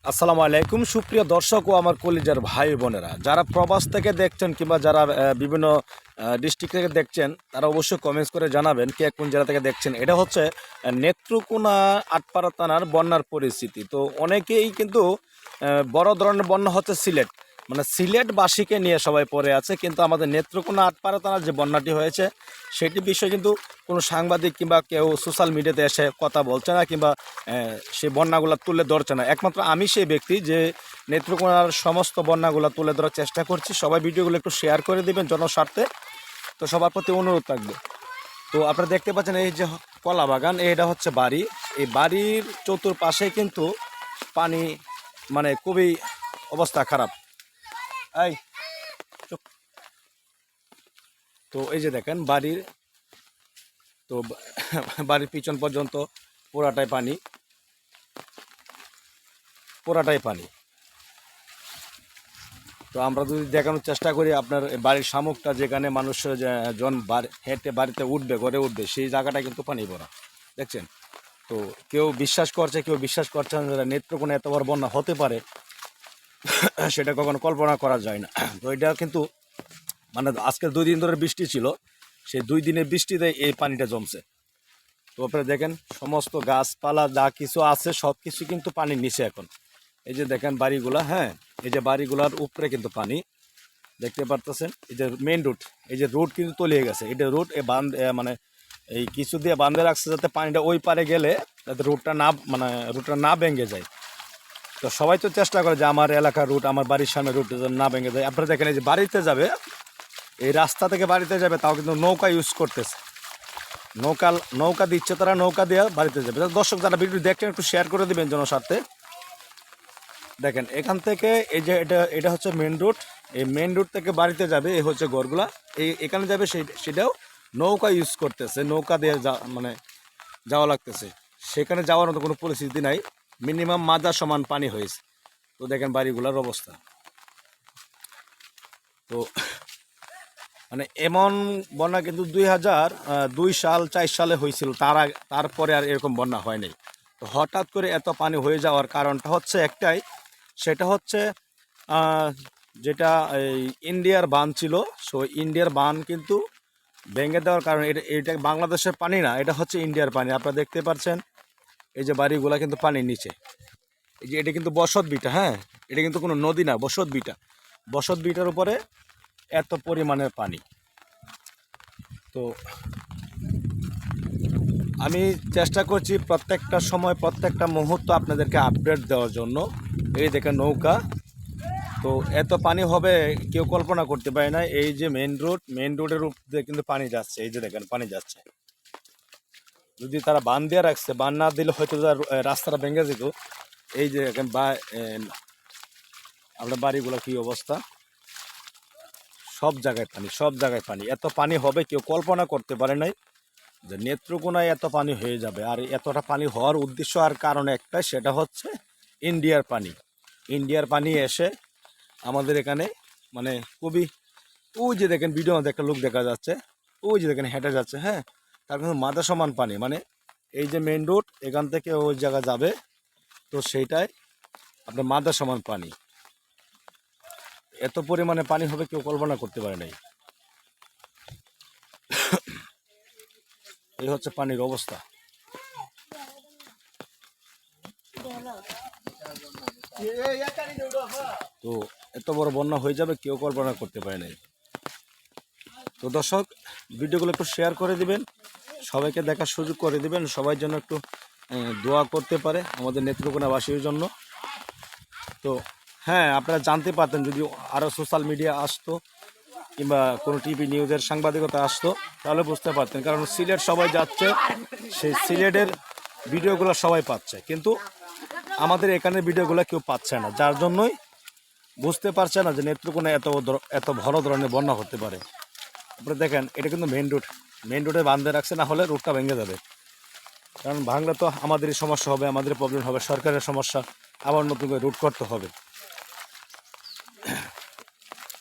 আসসালামু আলাইকুম সুপ্রিয় দর্শক ও আমার কলিজার ভাই বোনেরা, যারা প্রবাস থেকে দেখছেন কিংবা যারা বিভিন্ন ডিস্ট্রিক্ট থেকে দেখছেন, তারা অবশ্যই কমেন্টস করে জানাবেন কে কোন জেলা থেকে দেখছেন। এটা হচ্ছে নেত্রকোনা আটপাড়া থানার বন্যার পরিস্থিতি। তো অনেকেই কিন্তু বড় ধরনের বন্যা হচ্ছে সিলেট, মানে সিলেটবাসীকে নিয়ে সবাই পড়ে আছে, কিন্তু আমাদের নেত্রকোনা আটপাড়া থানার যে বন্যাটি হয়েছে সেটি বিষয়ে কিন্তু কোনো সাংবাদিক কিংবা কেউ সোশ্যাল মিডিয়াতে এসে কথা বলছে না কিংবা সেই বন্যাগুলো তুলে ধরছে না। একমাত্র আমি সেই ব্যক্তি যে নেত্রকোনার সমস্ত বন্যাগুলো তুলে ধরার চেষ্টা করছি। সবাই ভিডিওগুলো একটু শেয়ার করে দেবেন জনস্বার্থে। তো সবার প্রতি অনুরোধ থাকবে। তো আপনারা দেখতে পাচ্ছেন এই যে কলা বাগান, এটা হচ্ছে বাড়ি। এই বাড়ির চতুর্পাশে কিন্তু পানি, মানে খুবই অবস্থা খারাপ। এই চুপ। তো এই যে দেখেন বাড়ির, তো বাড়ির পিছন পর্যন্ত পুরাটাই পানি, পুরাটাই পানি। তো আমরা যদি দেখানোর চেষ্টা করি, আপনার বাড়ির সামুকটা যেখানে মানুষ জন হেঁটে বাড়িতে উঠবে, ঘরে উঠবে, সেই জায়গাটা কিন্তু পানি ভরা, দেখছেন। তো কেউ বিশ্বাস করছে, কেউ বিশ্বাস করছে না নেত্রকোনা এত বড় বন্যা হতে পারে, সেটা কখনো কল্পনা করা যায় না। তো এটা কিন্তু মানে আজকে 2 দিন ধরে বৃষ্টি ছিল, সেই 2 দিনের বৃষ্টিতে এই পানিটা জমছে। তো আপনারা দেখেন সমস্ত গাছপালা যা কিছু আছে সব কিছু কিন্তু পানির নিচে এখন। এই যে দেখেন বাড়িগুলা, হ্যাঁ, এই যে বাড়িগুলার উপরে কিন্তু পানি দেখতে পারতেছেন। এই যে মেন রুট, এই যে রুট কিন্তু তলিয়ে গেছে। এটা রুট মানে এই কিছু দিয়ে বাঁধে রাখছে যাতে পানিটা ওই পারে গেলে যাতে রুটটা না ভেঙে যায়। তো সবাই তো চেষ্টা করে যে আমার এলাকার রুট, আমার বাড়ির সামনে রুট না ভেঙে যায়। আপনারা দেখেন এই যে বাড়িতে যাবে, এই রাস্তা থেকে বাড়িতে যাবে, তাও কিন্তু নৌকা ইউজ করতেছে। নৌকা দিচ্ছে, তারা নৌকা দিয়ে বাড়িতে যাবে। দর্শক যারা ভিডিও দেখছেন একটু শেয়ার করে দেবেন জনস্বার্থে। দেখেন এখান থেকে এই যে এটা হচ্ছে মেন রুট, এই মেন রুট থেকে বাড়িতে যাবে, এই হচ্ছে ঘরগুলা, এখানে যাবে, সেটাও নৌকা ইউজ করতেছে, নৌকা দিয়ে মানে যাওয়া লাগতেছে। সেখানে যাওয়ার মতো কোনো পরিস্থিতি নাই, মিনিমাম মাজা সমান পানি হয়েছে। তো দেখেন বাড়িগুলোর অবস্থা। তো মানে এমন বন্যা কিন্তু 2002 সাল 4 সালে হয়েছিল, তারপরে আর এরকম বন্যা হয় নাই। তো হঠাৎ করে এত পানি হয়ে যাওয়ার কারণটা হচ্ছে একটাই, সেটা হচ্ছে যেটা এই ইন্ডিয়ার বাঁধ ছিল, সো ইন্ডিয়ার বাঁধ কিন্তু ভেঙে দেওয়ার কারণে এটা বাংলাদেশের পানি না, এটা হচ্ছে ইন্ডিয়ার পানি। আপনারা দেখতে পাচ্ছেন এই যে বাড়িগুলা কিন্তু পানির নিচে। এই যে এটা কিন্তু বসত বিটা, হ্যাঁ, এটা কিন্তু কোনো নদী না, বসত বিটা। বসত বিটার উপরে এত পরিমাণের পানি। তো আমি চেষ্টা করছি প্রত্যেকটা সময়, প্রত্যেকটা মুহূর্ত আপনাদেরকে আপডেট দেওয়ার জন্য। এই দেখেন নৌকা, তো এত পানি হবে কেউ কল্পনা করতে পারে না। এই যে মেন রোডের উপরে কিন্তু পানি যাচ্ছে, এই যে দেখেন পানি যাচ্ছে। যদি তারা বাঁধ দিয়ে রাখছে, বাঁধ না দিলে হয়তো রাস্তাটা ভেঙে যেত। এই যে দেখেন আপনার বাড়িগুলো কি অবস্থা, সব জায়গায় পানি, সব জায়গায় পানি। এত পানি হবে কেউ কল্পনা করতে পারে নাই যে নেত্রকোনায় এত পানি হয়ে যাবে। আর এতটা পানি হওয়ার উদ্দেশ্য আর কারণ একটাই, সেটা হচ্ছে ইন্ডিয়ার পানি। ইন্ডিয়ার পানি এসে আমাদের এখানে মানে খুবই, ওই যে দেখেন ভিডিও মধ্যে একটা লোক দেখা যাচ্ছে, ওই যে দেখেন হেঁটে যাচ্ছে, হ্যাঁ, তার কিন্তু মাথা সমান পানি। মানে এই যে মেন রোড, এখান থেকে ওই জায়গা যাবে, তো সেইটাই আপনার মাথা সমান পানি। এত পরিমাণে পানি হবে কেউ কল্পনা করতে পারে নাই। এই হচ্ছে পানির অবস্থা। তো এত বড় বন্যা হয়ে যাবে কেউ কল্পনা করতে পারে নাই। তো দর্শক ভিডিওগুলো একটু শেয়ার করে দিবেন, সবাইকে দেখার সুযোগ করে দিবেন, সবাই যেন একটু দোয়া করতে পারে আমাদের নেত্রকোনাবাসীর জন্য। তো হ্যাঁ, আপনারা জানতে পারতেন যদি আরও সোশ্যাল মিডিয়া আসতো কিংবা কোনো টিভি নিউজের সাংবাদিকতা আসতো, তাহলে বুঝতে পারতেন। কারণ সিলেট সবাই যাচ্ছে, সেই সিলেটের ভিডিওগুলো সবাই পাচ্ছে, কিন্তু আমাদের এখানের ভিডিওগুলো কেউ পাচ্ছে না, যার জন্যই বুঝতে পারছে না যে নেত্রকোনায় এত বড় ধরনের বন্যা হতে পারে। আপনারা দেখেন এটা কিন্তু মেন রোডে বাঁধে রাখছে, না হলে রোডটা ভেঙে যাবে। কারণ ভাঙলে তো আমাদেরই সমস্যা হবে, আমাদের প্রবলেম হবে, সরকারের সমস্যা, আবার নতুন করে রুট করতে হবে।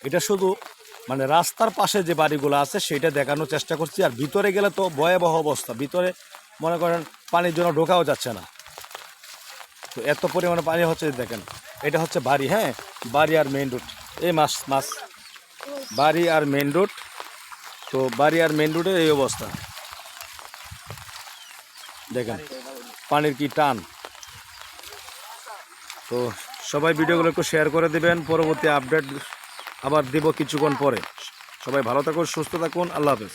এটা শুধু মানে রাস্তার পাশে যে বাড়িগুলো আছে সেটা দেখানোর চেষ্টা করছি। আর ভিতরে গেলে তো ভয়াবহ অবস্থা, ভিতরে মনে করেন পানির জন্য ঢোকাও যাচ্ছে না। তো এত পরিমাণে পানি হচ্ছে দেখেন, এটা হচ্ছে বাড়ি, হ্যাঁ, বাড়ি আর মেইন রোড, এই মাছ মাছ বাড়ি আর মেইন রোড। তো বাড়ি আর মেইন রোডের এই অবস্থা দেখেন, পানির কি টান। তো সবাই ভিডিওগুলো একটু শেয়ার করে দিবেন, পরবর্তী আপডেট আবার দিব কিছুক্ষণ পরে। সবাই ভালো থাকুন, সুস্থ থাকুন, আল্লাহ হাফেজ।